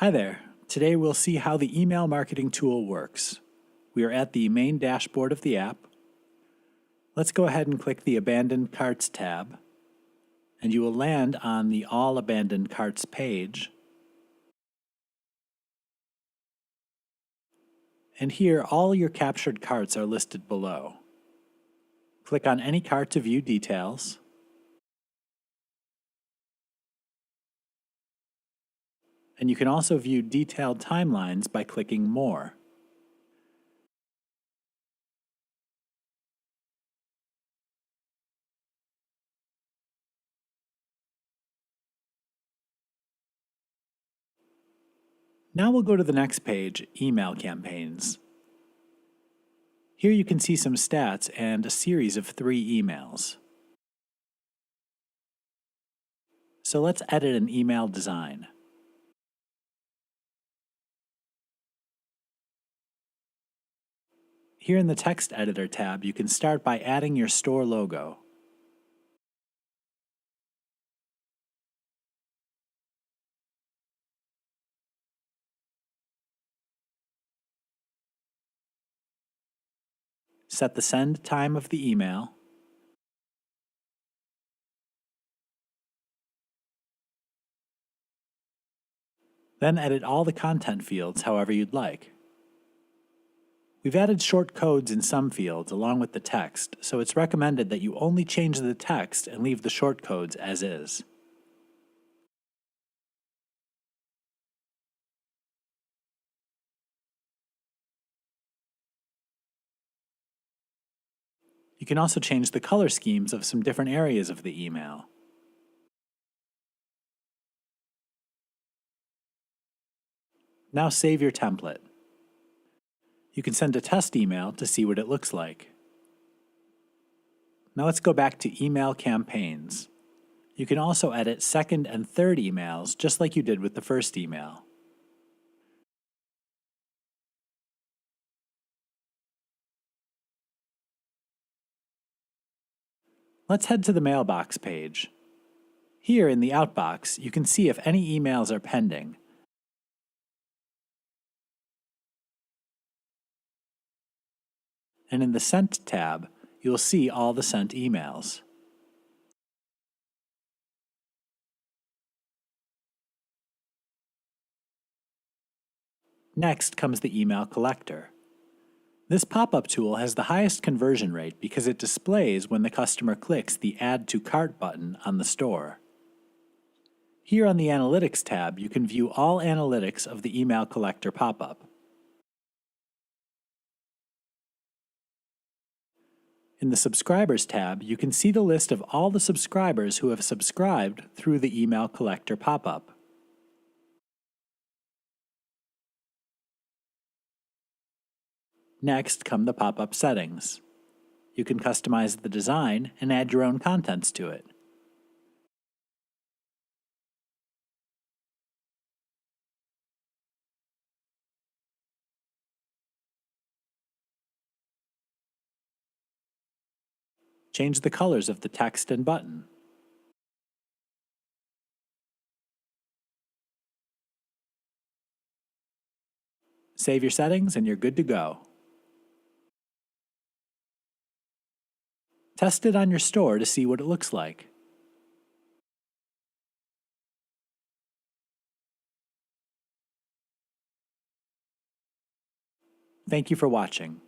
Hi there. Today we'll see how the email marketing tool works. We are at the main dashboard of the app. Let's go ahead and click the Abandoned Carts tab, and you will land on the All Abandoned Carts page. And here, all your captured carts are listed below. Click on any cart to view details. And you can also view detailed timelines by clicking More. Now we'll go to the next page, Email Campaigns. Here you can see some stats and a series of 3 emails. So let's edit an email design. Here in the Text Editor tab, you can start by adding your store logo. Set the send time of the email. Then edit all the content fields however you'd like. We've added short codes in some fields along with the text, so it's recommended that you only change the text and leave the short codes as is. You can also change the color schemes of some different areas of the email. Now save your template. You can send a test email to see what it looks like. Now let's go back to Email Campaigns. You can also edit second and third emails just like you did with the first email. Let's head to the Mailbox page. Here in the Outbox, you can see if any emails are pending. And in the Sent tab, you'll see all the sent emails. Next comes the Email Collector. This pop-up tool has the highest conversion rate because it displays when the customer clicks the Add to Cart button on the store. Here on the Analytics tab, you can view all analytics of the Email Collector pop-up. In the Subscribers tab, you can see the list of all the subscribers who have subscribed through the Email Collector pop-up. Next come the pop-up settings. You can customize the design and add your own contents to it. Change the colors of the text and button. Save your settings and you're good to go. Test it on your store to see what it looks like. Thank you for watching.